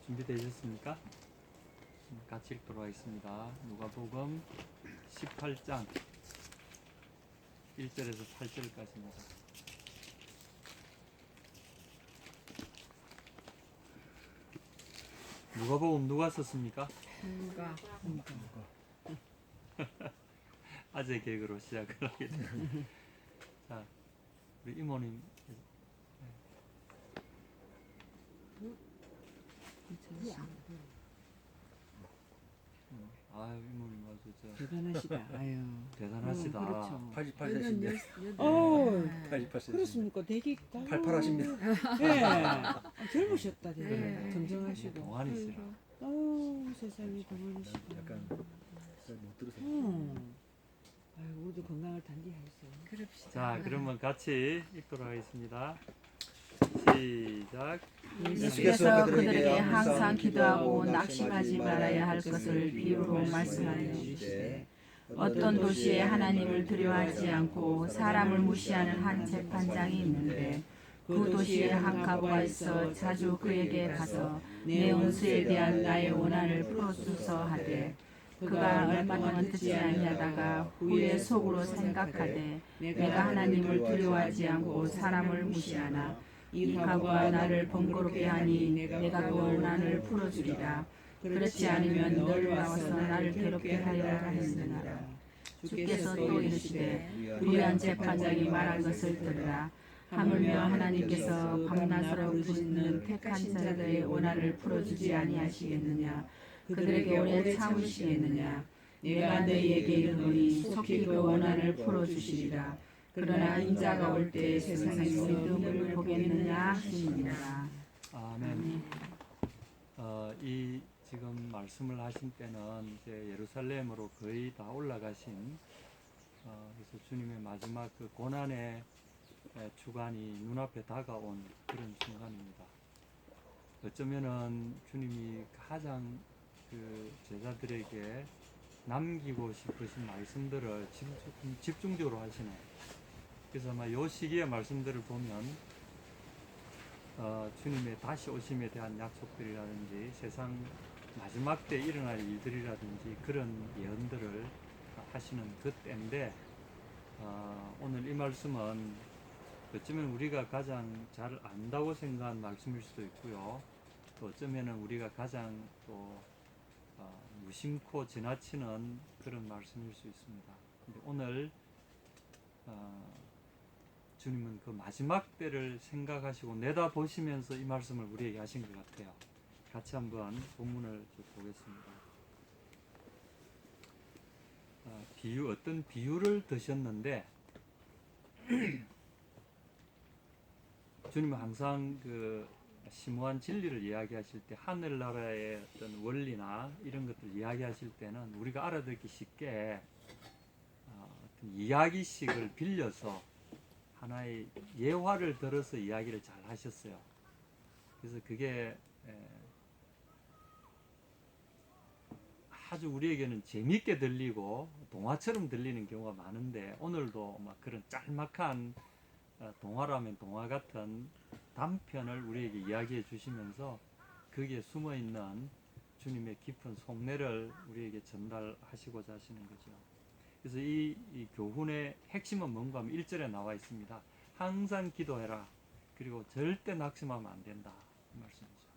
준비되셨습니까? 같이 읽도록 하겠습니다. 누가복음 18장 1절에서 8절까지입니다. 누가복음 누가 썼습니까? 누가 아재 개그로 시작을 하게 됩니다. 자, 우리 이모님. 아유, 이모님 아주 대단하시다. 아유. 대단하시다. 그렇죠. 88세신데. 어, 88세신. 그렇습니까? 되게 88하십니다. 예. 젊으셨다. 되게 네. 정정하시고. 동안이시라. 세상에 동안이시다. 약간 못 들으세요. 아유, 우리도 건강을 단디하세요. 그럽시다. 자, 그러면 같이 읽도록 하겠습니다. 시작. 예수께서 그들에게 항상 기도하고 낙심하지 말아야 할 것을 비유로 말씀하여 주시되 어떤 도시에 하나님을 두려워하지 않고 사람을 무시하는 한 재판장이 있는데 그 도시에 한 과부가 있어 자주 그에게 가서 내 원수에 대한 나의 원한을 풀어주소 하되 그가 얼마 동안 듣지 아니하다가 후에 속으로 생각하되 내가 하나님을 두려워하지 않고 사람을 무시하나 이 과부가 나를 번거롭게 하니 내가 그 원한을 풀어주리라. 그렇지 않으면 너를 나와서 나를 괴롭게 하리라 했느니라. 주께서 또 이르시되 불의한 재판장이 말한 것을 들으라. 하물며 하나님께서 밤낮으로 부르짖는 택한 자들의 원한을 풀어주지 아니하시겠느냐. 그들에게 오래 참으시겠느냐. 내가 너희에게 이르노니 속히 그 원한을 풀어주시리라. 그러나 인자가 올 때 세상에서 눈을 보겠느냐 하시니라. 아멘. 이 지금 말씀을 하신 때는 이제 예루살렘으로 거의 다 올라가신 그래서 주님의 마지막 그 고난의 주간이 눈앞에 다가온 그런 순간입니다. 어쩌면은 주님이 가장 그 제자들에게 남기고 싶으신 말씀들을 집중적으로 하시네요. 그래서 아마 이 시기의 말씀들을 보면 주님의 다시 오심에 대한 약속들이라든지 세상 마지막 때 일어날 일들이라든지 그런 예언들을 하시는 그때인데 오늘 이 말씀은 어쩌면 우리가 가장 잘 안다고 생각한 말씀일 수도 있고요. 또 어쩌면 우리가 가장 또 무심코 지나치는 그런 말씀일 수 있습니다. 근데 오늘 주님은 그 마지막 때를 생각하시고 내다보시면서 이 말씀을 우리에게 하신 것 같아요. 같이 한번 본문을 좀 보겠습니다. 어떤 비유를 드셨는데 주님은 항상 그 심오한 진리를 이야기하실 때 하늘나라의 어떤 원리나 이런 것들을 이야기하실 때는 우리가 알아듣기 쉽게 어떤 이야기식을 빌려서 하나의 예화를 들어서 이야기를 잘 하셨어요. 그래서 그게 아주 우리에게는 재미있게 들리고 동화처럼 들리는 경우가 많은데 오늘도 막 그런 짤막한 동화라면 동화 같은 단편을 우리에게 이야기해 주시면서 거기에 숨어있는 주님의 깊은 속내를 우리에게 전달하시고자 하시는 거죠. 그래서 이 교훈의 핵심은 뭔가 하면 1절에 나와 있습니다. 항상 기도해라. 그리고 절대 낙심하면 안 된다. 이 말씀이죠.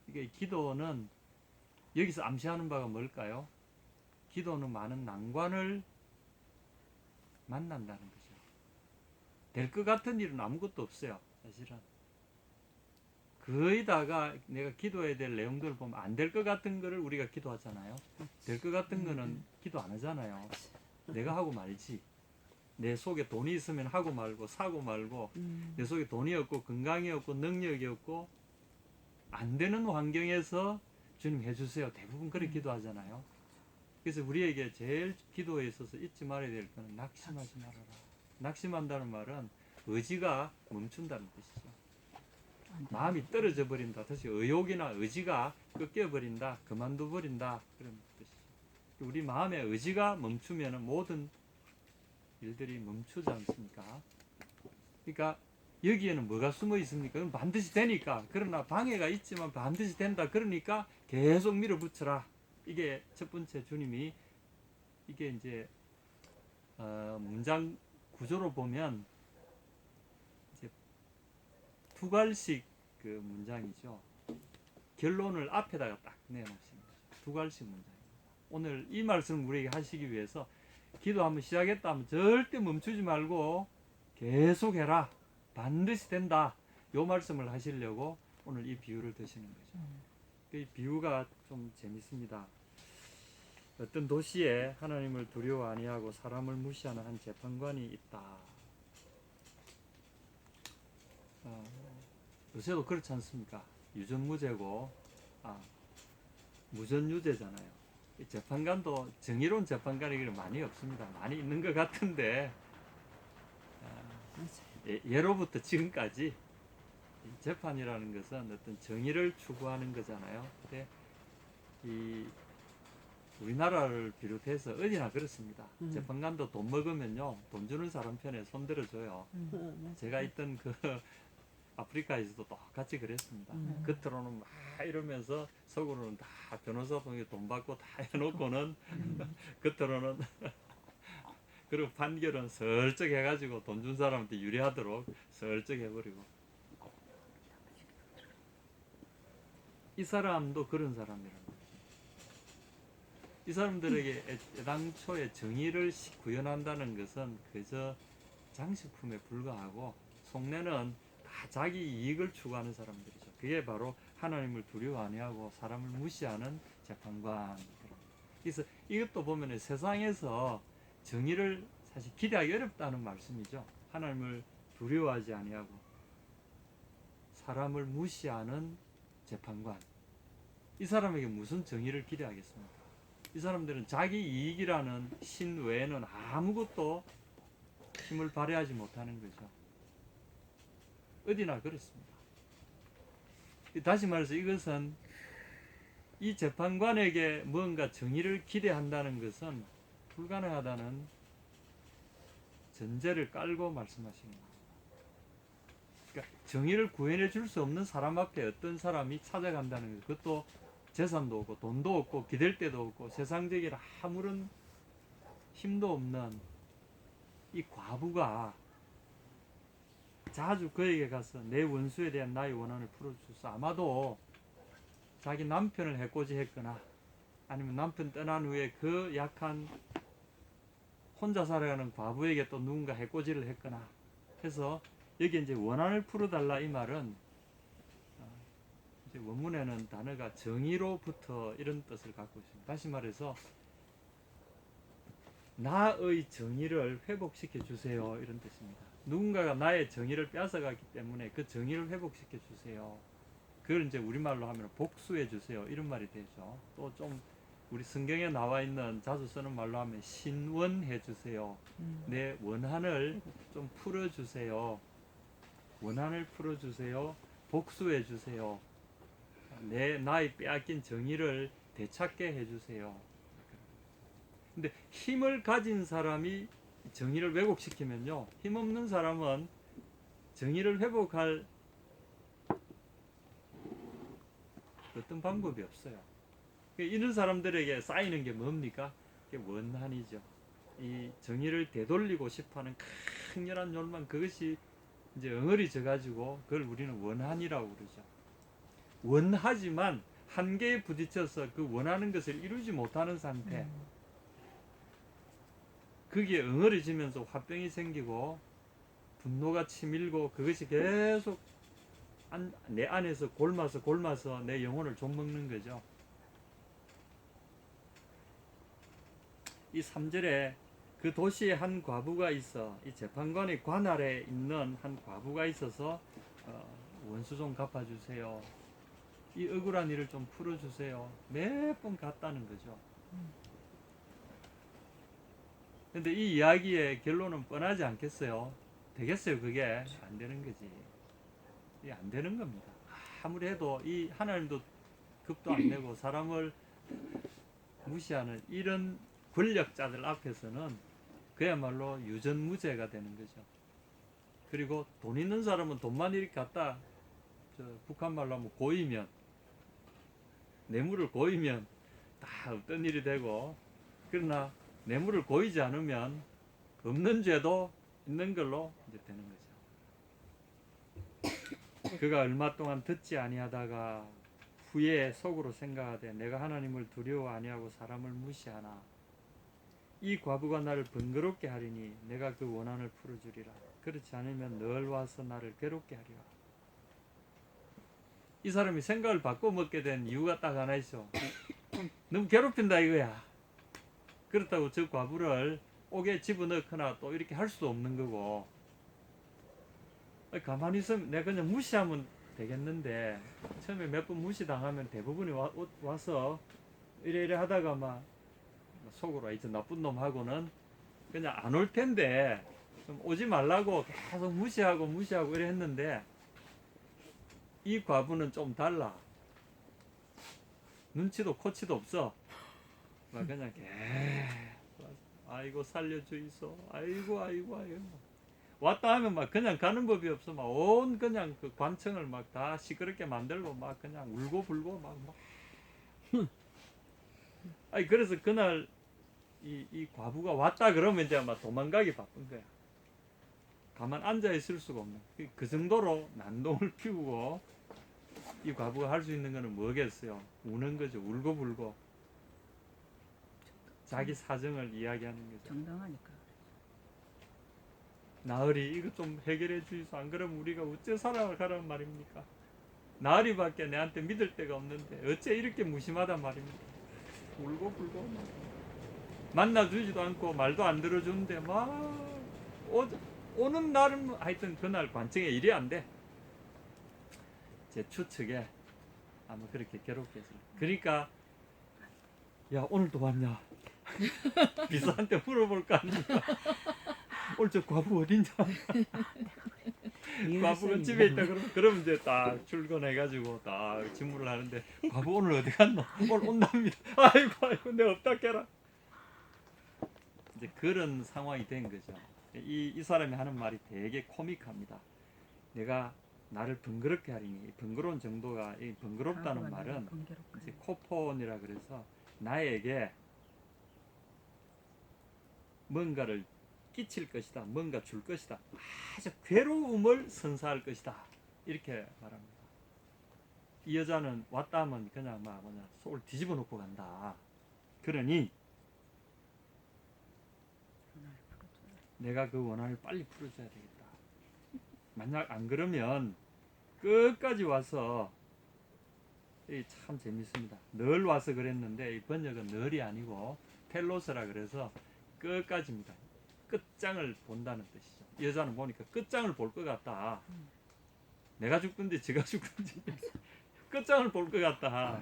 이게 기도는 여기서 암시하는 바가 뭘까요? 기도는 많은 난관을 만난다는 거죠. 될 것 같은 일은 아무것도 없어요. 사실은. 거의 다가 내가 기도해야 될 내용들을 보면 안 될 것 같은 거를 우리가 기도하잖아요. 될 것 같은 거는 기도 안 하잖아요. 내가 하고 말지. 내 속에 돈이 있으면 하고 말고 사고 말고 내 속에 돈이 없고 건강이 없고 능력이 없고 안 되는 환경에서 주님 해주세요. 대부분 그렇게 기도하잖아요. 그래서 우리에게 제일 기도에 있어서 잊지 말아야 될 것은 낙심하지 말아라. 낙심한다는 말은 의지가 멈춘다는 뜻이죠. 마음이 떨어져 버린다. 다시 의욕이나 의지가 꺾여 버린다. 그만둬 버린다. 그런 뜻이죠. 우리 마음의 의지가 멈추면 모든 일들이 멈추지 않습니까? 그러니까 여기에는 뭐가 숨어 있습니까? 그럼 반드시 되니까. 그러나 방해가 있지만 반드시 된다. 그러니까 계속 밀어붙여라. 이게 첫 번째 주님이 이게 이제 문장 구조로 보면 이제 두 갈씩 그 문장이죠. 결론을 앞에다가 딱 내놓으십니다. 두 갈씩 문장입니다. 오늘 이 말씀을 우리에게 하시기 위해서 기도 한번 시작했다 하면 절대 멈추지 말고 계속 해라. 반드시 된다. 요 말씀을 하시려고 오늘 이 비유를 드시는 거죠. 이 비유가 좀 재밌습니다. 어떤 도시에 하나님을 두려워 아니하고 사람을 무시하는 한 재판관이 있다. 요새도 그렇지 않습니까? 유전무죄고 무전유죄잖아요. 이 재판관도 정의로운 재판관이 많이 없습니다. 많이 있는 것 같은데 예로부터 지금까지 이 재판이라는 것은 어떤 정의를 추구하는 거잖아요. 근데 이 우리나라를 비롯해서 어디나 그렇습니다. 재판관도 돈 먹으면요, 돈 주는 사람 편에 손 들어줘요. 제가 있던 그 아프리카에서도 똑같이 그랬습니다. 겉으로는 막 이러면서 속으로는 다 변호사 통해 돈 받고 다 해놓고는 겉으로는 그리고 판결은 슬쩍 해가지고 돈 준 사람한테 유리하도록 슬쩍 해버리고. 이 사람도 그런 사람이라는 거죠. 이 사람들에게 애당초에 정의를 구현한다는 것은 그저 장식품에 불과하고 속내는 다 자기 이익을 추구하는 사람들이죠. 그게 바로 하나님을 두려워 아니하고 사람을 무시하는 재판관. 그래서 이것도 보면 세상에서 정의를 사실 기대하기 어렵다는 말씀이죠. 하나님을 두려워하지 아니하고 사람을 무시하는 재판관. 이 사람에게 무슨 정의를 기대하겠습니까? 이 사람들은 자기 이익이라는 신 외에는 아무것도 힘을 발휘하지 못하는 거죠. 어디나 그렇습니다. 다시 말해서 이것은 이 재판관에게 뭔가 정의를 기대한다는 것은 불가능하다는 전제를 깔고 말씀하시는 겁니다. 그러니까 정의를 구현해 줄 수 없는 사람 앞에 어떤 사람이 찾아간다는 것, 그것도 재산도 없고 돈도 없고 기댈 데도 없고 세상적인 아무런 힘도 없는 이 과부가 자주 그에게 가서 내 원수에 대한 나의 원한을 풀어주소. 아마도 자기 남편을 해코지 했거나 아니면 남편 떠난 후에 그 약한 혼자 살아가는 과부에게 또 누군가 해코지를 했거나 해서 여기 이제 원한을 풀어달라 이 말은 이제 원문에는 단어가 정의로부터 이런 뜻을 갖고 있습니다. 다시 말해서 나의 정의를 회복시켜 주세요 이런 뜻입니다. 누군가가 나의 정의를 뺏어갔기 때문에 그 정의를 회복시켜 주세요. 그걸 이제 우리말로 하면 복수해 주세요 이런 말이 되죠. 또 좀 우리 성경에 나와 있는 자주 쓰는 말로 하면 신원해 주세요. 내 원한을 좀 풀어 주세요. 원한을 풀어 주세요. 복수해 주세요. 나의 빼앗긴 정의를 되찾게 해 주세요. 근데 힘을 가진 사람이 정의를 왜곡시키면요, 힘없는 사람은 정의를 회복할 어떤 방법이 없어요. 이런 사람들에게 쌓이는 게 뭡니까? 그게 원한이죠. 이 정의를 되돌리고 싶어하는 강렬한 욕망, 그것이 이제 엉어리 져가지고 그걸 우리는 원한이라고 그러죠. 원하지만 한계에 부딪혀서 그 원하는 것을 이루지 못하는 상태. 거기에 엉어리지면서 화병이 생기고 분노가 치밀고 그것이 계속 내 안에서 골마서 내 영혼을 좀먹는 거죠. 이 3절에 그 도시에 한 과부가 있어, 이 재판관의 관 아래 있는 한 과부가 있어서 원수 좀 갚아주세요. 이 억울한 일을 좀 풀어주세요. 몇 번 갔다는 거죠. 근데 이 이야기의 결론은 뻔하지 않겠어요? 되겠어요? 그게 안 되는 거지. 이게 안 되는 겁니다. 아무리 해도 이 하나님도 급도 안 내고 사람을 무시하는 이런 권력자들 앞에서는 그야말로 유전무죄가 되는 거죠. 그리고 돈 있는 사람은 돈만 이렇게 갖다 북한 말로 하면 고이면 뇌물을 고이면 다 없던 일이 되고, 그러나 뇌물을 고이지 않으면 없는 죄도 있는 걸로 이제 되는 거죠. 그가 얼마 동안 듣지 아니하다가 후에 속으로 생각하되 내가 하나님을 두려워 아니하고 사람을 무시하나 이 과부가 나를 번거롭게 하리니 내가 그 원한을 풀어주리라. 그렇지 않으면 늘 와서 나를 괴롭게 하리라. 이 사람이 생각을 바꿔 먹게 된 이유가 딱 하나 있어. 너무 괴롭힌다 이거야. 그렇다고 저 과부를 옥에 집어넣거나 또 이렇게 할 수도 없는 거고, 가만히 있으면 내가 그냥 무시하면 되겠는데, 처음에 몇 번 무시당하면 대부분이 와서 이래 하다가 막 속으로 이제 나쁜 놈하고는 그냥 안 올 텐데 좀 오지 말라고 계속 무시하고 이래 했는데, 이 과부는 좀 달라. 눈치도 코치도 없어. 막 그냥 계속 아이고 살려주이소. 아이고 왔다 하면 막 그냥 가는 법이 없어. 막 온 그냥 그 관청을 막 다 시끄럽게 만들고 막 그냥 울고 불고 막. 아니 그래서 그날 이 과부가 왔다 그러면 이제 막 도망가기 바쁜 거야. 가만 앉아 있을 수가 없는. 그 정도로 난동을 피우고 이 과부가 할 수 있는 거는 뭐겠어요? 우는 거죠. 울고 불고 자기 사정을 이야기하는 거죠. 정당하니까. 나으리 이거 좀 해결해 주이소. 안 그러면 우리가 어째 살아가란 말입니까? 나으리밖에 내한테 믿을 데가 없는데 어째 이렇게 무심하단 말입니까? 울고 불고 만나주지도 않고 말도 안 들어주는데 막 오는 날은 하여튼 그날 관청에 일이 안 돼. 제 추측에 아마 그렇게 괴롭게 했어요. 그러니까 야 오늘도 왔냐? 비서한테 물어볼 거 아닙니까? 오늘 저 과부 어딨냐? 과부가 집에 있다 그러면 이제 딱 출근해가지고 딱 직무를 하는데 과부 오늘 어디 갔노? 오늘 온답니다. 아이고 내가 없다 깨라. 이제 그런 상황이 된 거죠. 이 사람이 하는 말이 되게 코믹합니다. 내가 나를 번거롭게 하리니, 번거로운 정도가, 이 번거롭다는 말은 이제 코폰이라 그래서 나에게 뭔가를 끼칠 것이다, 뭔가 줄 것이다, 아주 괴로움을 선사할 것이다, 이렇게 말합니다. 이 여자는 왔다 하면 그냥 막 속을 뒤집어 놓고 간다. 그러니 내가 그 원한을 빨리 풀어줘야 되겠다. 만약 안 그러면 끝까지 와서, 참 재밌습니다. 늘 와서 그랬는데 이 번역은 늘이 아니고 텔로스라 그래서 끝까지입니다. 끝장을 본다는 뜻이죠. 여자는 보니까 끝장을 볼 것 같다. 내가 죽든지 지가 죽든지 끝장을 볼 것 같다.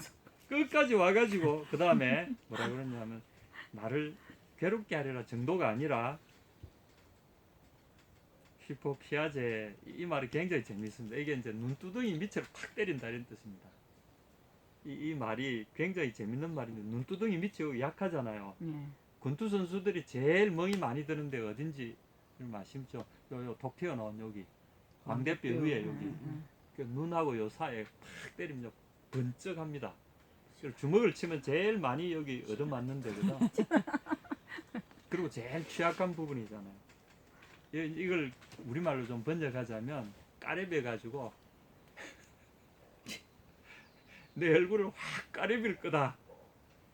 끝까지 와가지고 그 다음에 뭐라 그러냐면 나를 괴롭게 하려라 정도가 아니라, 히포 피아제, 이 말이 굉장히 재미있습니다. 이게 이제 눈두덩이 밑을 팍 때린다 이런 뜻입니다. 이 말이 굉장히 재밌는 말인데, 눈두덩이 밑이 약하잖아요. 권투 선수들이 제일 멍이 많이 드는데 어딘지 아시죠? 요 톡 튀어나온 여기 광대뼈 위에 여기 그 눈하고 요 사이에 팍 때리면 번쩍합니다. 주먹을 치면 제일 많이 여기 얻어맞는 데거든. 그리고 제일 취약한 부분이잖아요. 이걸 우리말로 좀 번역하자면 까레배 가지고 내 얼굴을 확 까레빌 거다,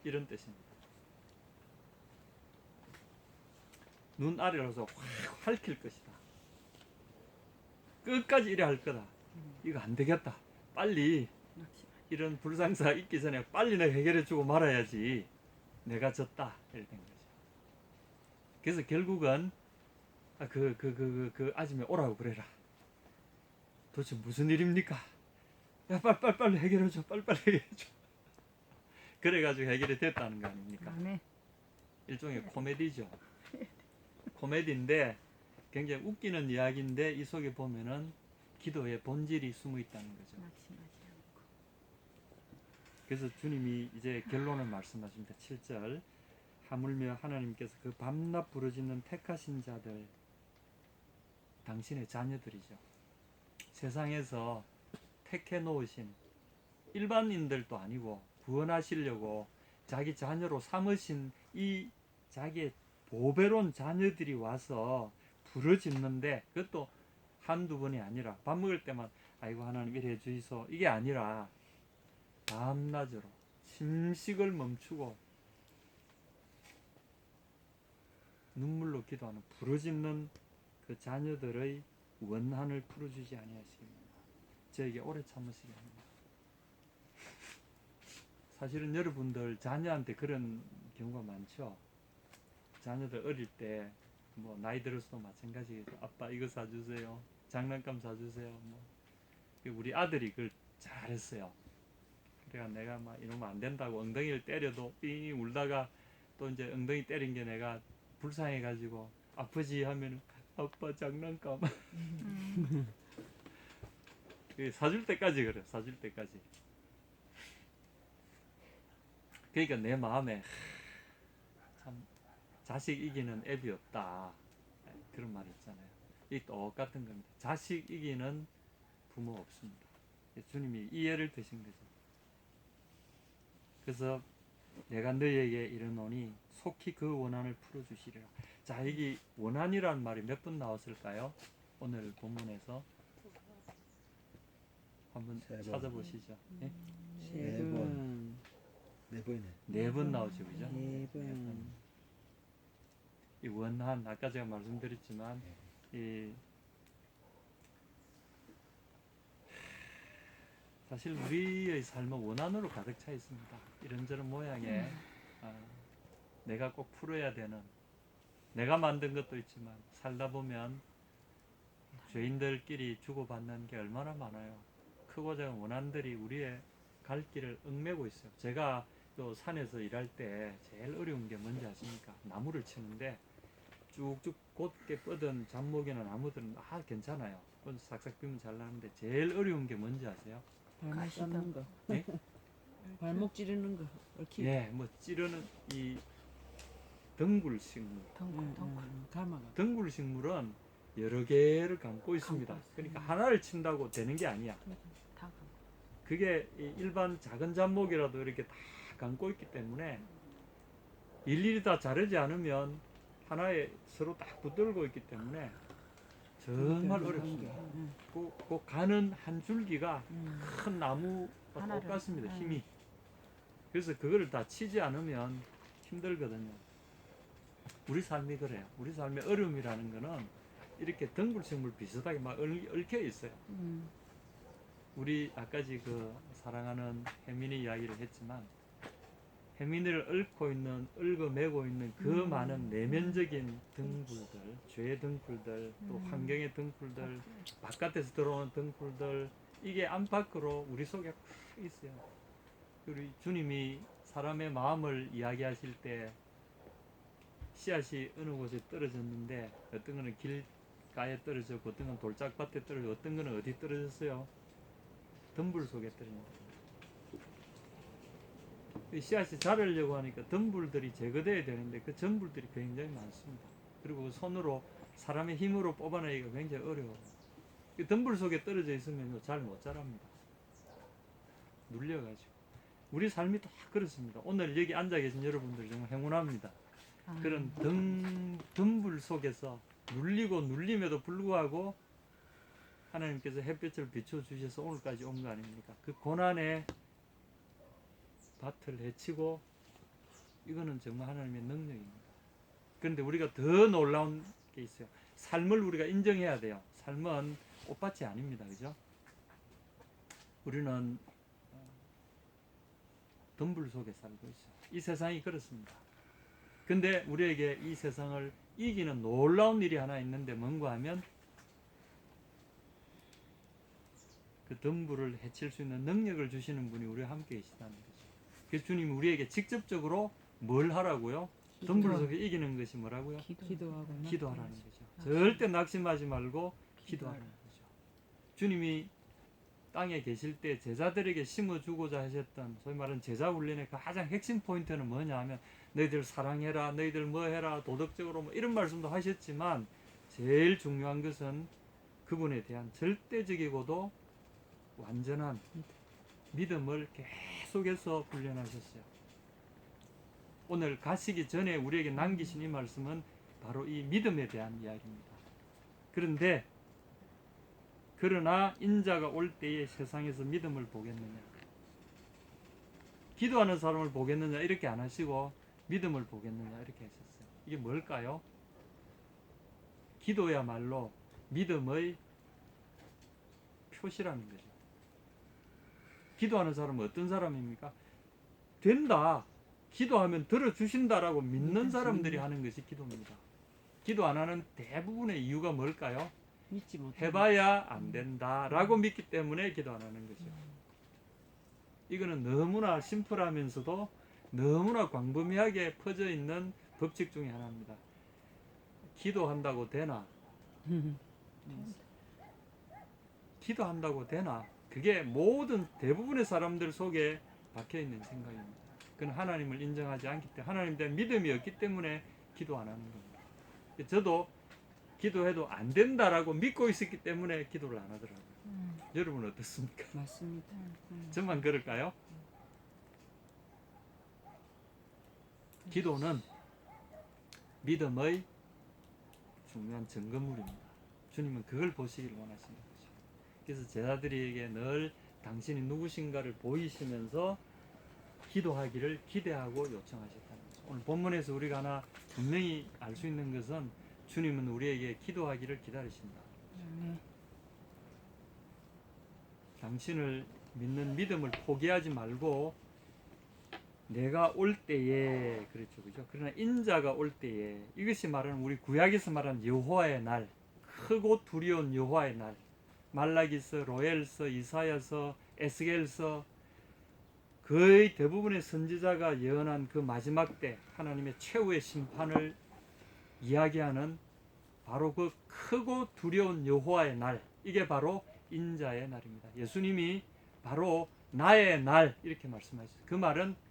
이런 뜻입니다. 눈 아래로서 확 핥힐 것이다. 끝까지 이래 할 거다. 이거 안 되겠다. 빨리 이런 불상사가 있기 전에 빨리 내가 해결해 주고 말아야지. 내가 졌다, 이렇게 된 거죠. 그래서 결국은 그 아줌마 오라고 그래라. 도대체 무슨 일입니까? 야 빨리 해결해줘. 빨리 해결해줘. 그래가지고 해결이 됐다는 거 아닙니까? 일종의 코미디죠. 코미디인데 굉장히 웃기는 이야기인데 이 속에 보면은 기도의 본질이 숨어 있다는 거죠. 그래서 주님이 이제 결론을 말씀하십니다. 7절, 하물며 하나님께서 그 밤낮 부르짖는 택하신 자들 당신의 자녀들이죠. 세상에서 택해 놓으신 일반인들도 아니고 구원하시려고 자기 자녀로 삼으신 이 자기의 보배로운 자녀들이 와서 부르짖는데, 그것도 한두 번이 아니라 밥 먹을 때만 아이고 하나님 이래 주이소 이게 아니라 밤낮으로 침식을 멈추고 눈물로 기도하는 부르짖는 그 자녀들의 원한을 풀어주지 아니하시겠느냐. 저에게 오래 참으시게 합니다. 사실은 여러분들 자녀한테 그런 경우가 많죠. 자녀들 어릴 때 뭐 나이 들어서도 마찬가지겠죠. 아빠 이거 사주세요. 장난감 사주세요. 뭐 우리 아들이 그걸 잘했어요. 그래가 내가 막 이러면 안 된다고 엉덩이를 때려도 삥 울다가 또 이제 엉덩이 때린 게 내가 불쌍해가지고 아프지 하면 아빠 장난감 사줄 때까지 그래. 사줄 때까지. 그러니까 내 마음에 참 자식 이기는 앱이 없다 그런 말 있잖아요. 이 똑같은 겁니다. 자식 이기는 부모 없습니다. 주님이 이 예를 드신 거죠. 그래서 내가 너희에게 이르노니 속히 그 원한을 풀어주시리라. 자, 여기 원한이라는 말이 몇 번 나왔을까요? 오늘 본문에서 한번 세 번. 찾아보시죠. 예? 네 3번, 네 번이네. 4번 나오죠, 그죠? 4번. 이 원한, 아까 제가 말씀드렸지만 이 사실 우리의 삶은 원한으로 가득 차 있습니다. 이런저런 모양의 내가 꼭 풀어야 되는, 내가 만든 것도 있지만 살다 보면 죄인들끼리 주고받는 게 얼마나 많아요. 크고 작은 원한들이 우리의 갈 길을 얽매고 있어요. 제가 또 산에서 일할 때 제일 어려운 게 뭔지 아십니까? 나무를 치는데 쭉쭉 곧게 뻗은 잡목이나 나무들은 괜찮아요. 그건 싹싹 비면 잘 나는데 제일 어려운 게 뭔지 아세요? 발목 잡는 거. 예? 발목 찌르는 거. 얽히. 예, 뭐 찌르는 이 덩굴식물. 감아가. 덩굴식물은 여러 개를 감고 있습니다. 그러니까 하나를 친다고 되는 게 아니야. 그게 이 일반 작은 잡목이라도 이렇게 다 감고 있기 때문에 일일이 다 자르지 않으면 하나에 서로 딱 붙들고 있기 때문에 정말 어렵습니다. 그 가는 한 줄기가 큰 나무와 하나를, 똑같습니다. 힘이. 그래서 그거를 다 치지 않으면 힘들거든요. 우리 삶이 그래요. 우리 삶의 어려움이라는 거는 이렇게 덩굴식물 비슷하게 막 얽혀 있어요. 우리 아까지 그 사랑하는 혜민이 이야기를 했지만 혜민이를 얽어매고 있는 그 많은 내면적인 등불들, 죄의 등불들, 또 환경의 등불들, 바깥에서 들어오는 등불들, 이게 안팎으로 우리 속에 팍 있어요. 우리 주님이 사람의 마음을 이야기하실 때 씨앗이 어느 곳에 떨어졌는데 어떤 거는 길가에 떨어졌고 어떤 건 돌짝밭에 떨어졌고 어떤 거는 어디 떨어졌어요? 덤불 속에 떨어집니다. 씨앗이 자라려고 하니까 덤불들이 제거돼야 되는데 그 전불들이 굉장히 많습니다. 그리고 손으로 사람의 힘으로 뽑아내기가 굉장히 어려워요. 그 덤불 속에 떨어져 있으면 잘 못 자랍니다. 눌려가지고. 우리 삶이 다 그렇습니다. 오늘 여기 앉아 계신 여러분들이 정말 행운합니다. 그런 덤불 속에서 눌림에도 불구하고 하나님께서 햇볕을 비춰주셔서 오늘까지 온 거 아닙니까? 그 고난의 밭을 헤치고, 이거는 정말 하나님의 능력입니다. 그런데 우리가 더 놀라운 게 있어요. 삶을 우리가 인정해야 돼요. 삶은 옷밭이 아닙니다. 그죠? 우리는 덤불 속에 살고 있어요. 이 세상이 그렇습니다. 근데 우리에게 이 세상을 이기는 놀라운 일이 하나 있는데 뭔가 하면 그 덤불을 헤칠 수 있는 능력을 주시는 분이 우리와 함께 계시다는 거죠. 그래서 주님이 우리에게 직접적으로 뭘 하라고요? 덤불 속에 이기는 것이 뭐라고요? 기도하라는 거죠. 절대 낙심하지 말고 기도하라는 거죠. 주님이 땅에 계실 때 제자들에게 심어주고자 하셨던 소위 말하는 제자 훈련의 가장 핵심 포인트는 뭐냐 하면 너희들 사랑해라, 너희들 뭐 해라, 도덕적으로 뭐 이런 말씀도 하셨지만 제일 중요한 것은 그분에 대한 절대적이고도 완전한 믿음을 계속해서 훈련하셨어요. 오늘 가시기 전에 우리에게 남기신 이 말씀은 바로 이 믿음에 대한 이야기입니다. 그런데 그러나 인자가 올 때에 세상에서 믿음을 보겠느냐, 기도하는 사람을 보겠느냐 이렇게 안 하시고 믿음을 보겠느냐 이렇게 하셨어요. 이게 뭘까요? 기도야말로 믿음의 표시라는 거죠. 기도하는 사람은 어떤 사람입니까? 된다, 기도하면 들어주신다라고 믿는 사람들이 하는 것이 기도입니다. 기도 안 하는 대부분의 이유가 뭘까요? 믿지 못해. 해봐야 안 된다라고 믿기 때문에 기도 안 하는 거죠. 이거는 너무나 심플하면서도 너무나 광범위하게 퍼져 있는 법칙 중에 하나입니다. 기도한다고 되나? 기도한다고 되나? 그게 모든 대부분의 사람들 속에 박혀 있는 생각입니다. 그건 하나님을 인정하지 않기 때문에, 하나님에 대한 믿음이 없기 때문에 기도 안 하는 겁니다. 저도 기도해도 안 된다라고 믿고 있었기 때문에 기도를 안 하더라고요. 여러분 어떻습니까? 맞습니다. 저만 그럴까요? 기도는 믿음의 중요한 증거물입니다. 주님은 그걸 보시기를 원하시는 거죠. 그래서 제자들에게 늘 당신이 누구신가를 보이시면서 기도하기를 기대하고 요청하셨다는 거죠. 오늘 본문에서 우리가 하나 분명히 알 수 있는 것은 주님은 우리에게 기도하기를 기다리신다. 당신을 믿는 믿음을 포기하지 말고 내가 올 때에, 그렇죠, 그죠? 그러나 인자가 올 때에, 이것이 말하는 우리 구약에서 말하는 여호와의 날, 크고 두려운 여호와의 날, 말라기서, 로엘서, 이사야서, 에스겔서, 거의 대부분의 선지자가 예언한 그 마지막 때 하나님의 최후의 심판을 이야기하는 바로 그 크고 두려운 여호와의 날, 이게 바로 인자의 날입니다. 예수님이 바로 나의 날 이렇게 말씀하셨어요. 그 말은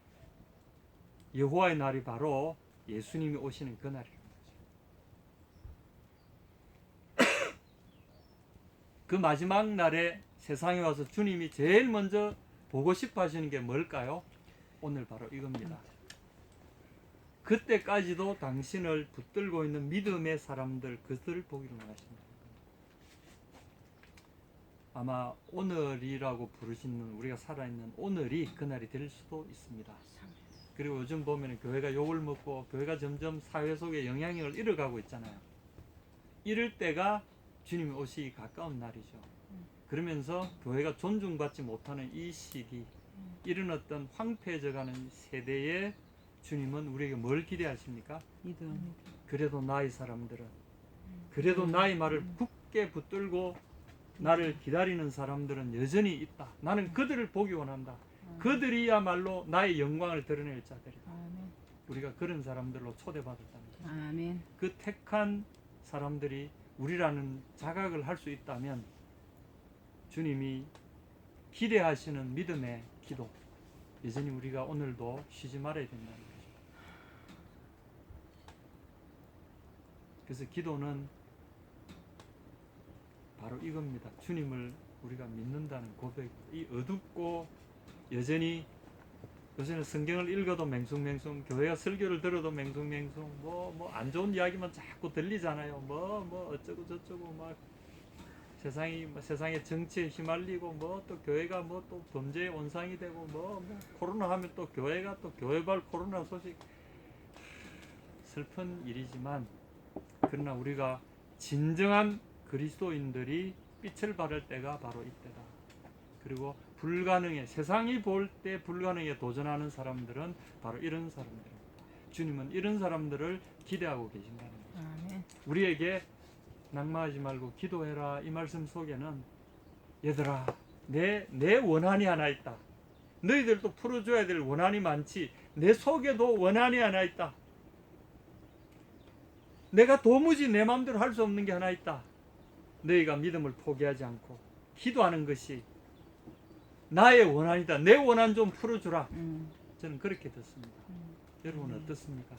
여호와의 날이 바로 예수님이 오시는 그 날이라는 거죠. 그 마지막 날에 세상에 와서 주님이 제일 먼저 보고 싶어 하시는 게 뭘까요? 오늘 바로 이겁니다. 그때까지도 당신을 붙들고 있는 믿음의 사람들, 그들을 보기를 원하십니다. 아마 오늘이라고 부르시는, 우리가 살아있는 오늘이 그날이 될 수도 있습니다. 그리고 요즘 보면 교회가 욕을 먹고 교회가 점점 사회 속에 영향력을 잃어가고 있잖아요. 이럴 때가 주님이 오시기 가까운 날이죠. 그러면서 교회가 존중받지 못하는 이 시기, 이런 어떤 황폐해져가는 세대에 주님은 우리에게 뭘 기대하십니까? 믿음. 그래도 나의 사람들은, 그래도 나의 말을 굳게 붙들고 나를 기다리는 사람들은 여전히 있다. 나는 그들을 보기 원한다. 그들이야말로 나의 영광을 드러낼 자들이다. 우리가 그런 사람들로 초대받았다는 거죠. 아멘. 그 택한 사람들이 우리라는 자각을 할 수 있다면 주님이 기대하시는 믿음의 기도, 여전히 우리가 오늘도 쉬지 말아야 된다는 거죠. 그래서 기도는 바로 이겁니다. 주님을 우리가 믿는다는 고백. 이 어둡고 여전히 요새는 성경을 읽어도 맹숭맹숭, 교회가 설교를 들어도 맹숭맹숭, 뭐 안 좋은 이야기만 자꾸 들리잖아요. 뭐 어쩌고 저쩌고 막 세상의 정치에 휘말리고, 뭐 또 교회가 뭐 또 범죄의 온상이 되고, 뭐 코로나 하면 또 교회가 또 교회발 코로나 소식. 슬픈 일이지만 그러나 우리가 진정한 그리스도인들이 빛을 발할 때가 바로 이때다. 그리고 불가능해, 세상이 볼 때 불가능에 도전하는 사람들은 바로 이런 사람들입니다. 주님은 이런 사람들을 기대하고 계신다는 거죠. 아멘. 우리에게 낙망하지 말고 기도해라, 이 말씀 속에는 얘들아, 내 원한이 하나 있다. 너희들도 풀어줘야 될 원한이 많지. 내 속에도 원한이 하나 있다. 내가 도무지 내 마음대로 할 수 없는 게 하나 있다. 너희가 믿음을 포기하지 않고 기도하는 것이 나의 원한이다. 내 원한 좀 풀어주라. 저는 그렇게 듣습니다. 여러분 어떻습니까?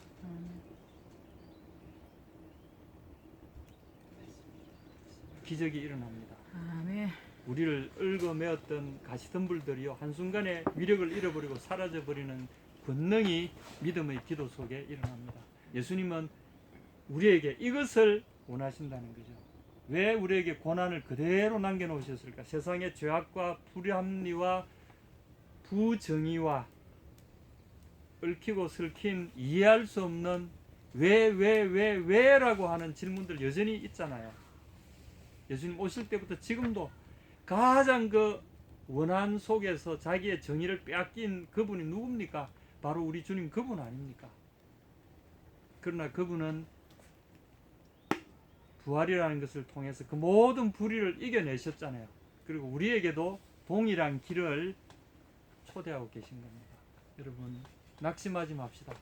기적이 일어납니다. 아멘. 우리를 얽어매었던 가시덤불들이요 한순간에 위력을 잃어버리고 사라져버리는 권능이 믿음의 기도 속에 일어납니다. 예수님은 우리에게 이것을 원하신다는 거죠. 왜 우리에게 고난을 그대로 남겨놓으셨을까? 세상의 죄악과 불합리와 부정의와 얽히고 설킨 이해할 수 없는 왜라고 하는 질문들 여전히 있잖아요. 예수님 오실 때부터 지금도 가장 그 원한 속에서 자기의 정의를 빼앗긴 그분이 누굽니까? 바로 우리 주님 그분 아닙니까? 그러나 그분은 부활이라는 것을 통해서 그 모든 불의를 이겨내셨잖아요. 그리고 우리에게도 동일한 길을 초대하고 계신 겁니다. 여러분 낙심하지 맙시다.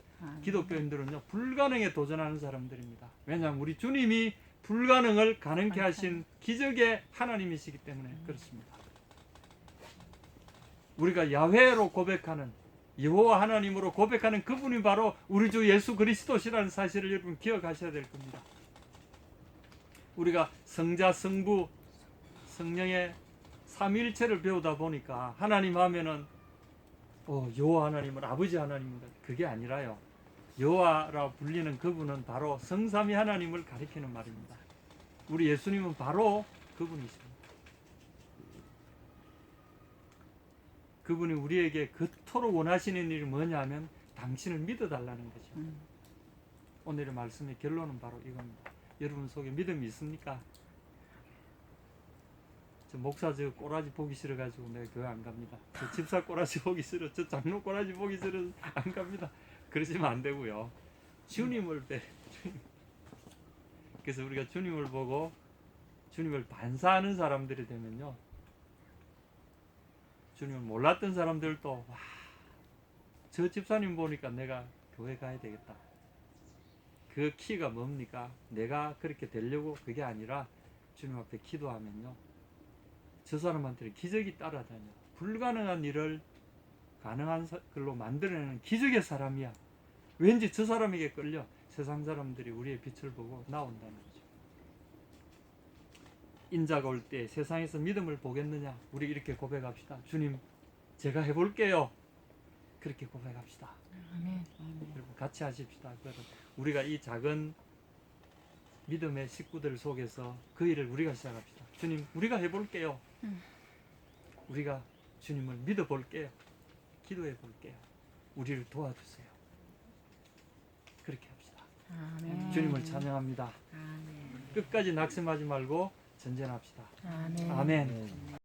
기독교인들은요 불가능에 도전하는 사람들입니다. 왜냐하면 우리 주님이 불가능을 가능케 하신 기적의 하나님이시기 때문에 그렇습니다. 우리가 야훼로 고백하는 여호와 하나님으로 고백하는 그분이 바로 우리 주 예수 그리스도시라는 사실을 여러분 기억하셔야 될 겁니다. 우리가 성자 성부 성령의 삼위일체를 배우다 보니까 하나님 하면은 여호와 하나님은 아버지 하나님인가? 그게 아니라요. 여호와라 불리는 그분은 바로 성삼위 하나님을 가리키는 말입니다. 우리 예수님은 바로 그분이십니다. 그분이 우리에게 그토록 원하시는 일이 뭐냐면 당신을 믿어달라는 거죠. 오늘의 말씀의 결론은 바로 이겁니다. 여러분 속에 믿음이 있습니까? 저 목사 저 꼬라지 보기 싫어가지고 내가 교회 안 갑니다. 저 집사 꼬라지 보기 싫어, 저 장로 꼬라지 보기 싫어 안 갑니다. 그러시면 안 되고요. 주님을 그래서 우리가 주님을 보고 주님을 반사하는 사람들이 되면요, 주님을 몰랐던 사람들도 와, 저 집사님 보니까 내가 교회 가야 되겠다. 그 키가 뭡니까? 내가 그렇게 되려고 그게 아니라 주님 앞에 기도하면요, 저 사람한테는 기적이 따라다녀. 불가능한 일을 가능한 걸로 만들어내는 기적의 사람이야. 왠지 저 사람에게 끌려 세상 사람들이 우리의 빛을 보고 나온다는 거죠. 인자가 올 때 세상에서 믿음을 보겠느냐? 우리 이렇게 고백합시다. 주님, 제가 해볼게요. 그렇게 고백합시다. 아멘. 여러분 같이 하십시다. 우리가 이 작은 믿음의 식구들 속에서 그 일을 우리가 시작합시다. 주님, 우리가 해볼게요. 우리가 주님을 믿어볼게요. 기도해볼게요. 우리를 도와주세요. 그렇게 합시다. 아멘. 주님을 찬양합니다. 아멘. 끝까지 낙심하지 말고 전진합시다. 아멘. 아멘.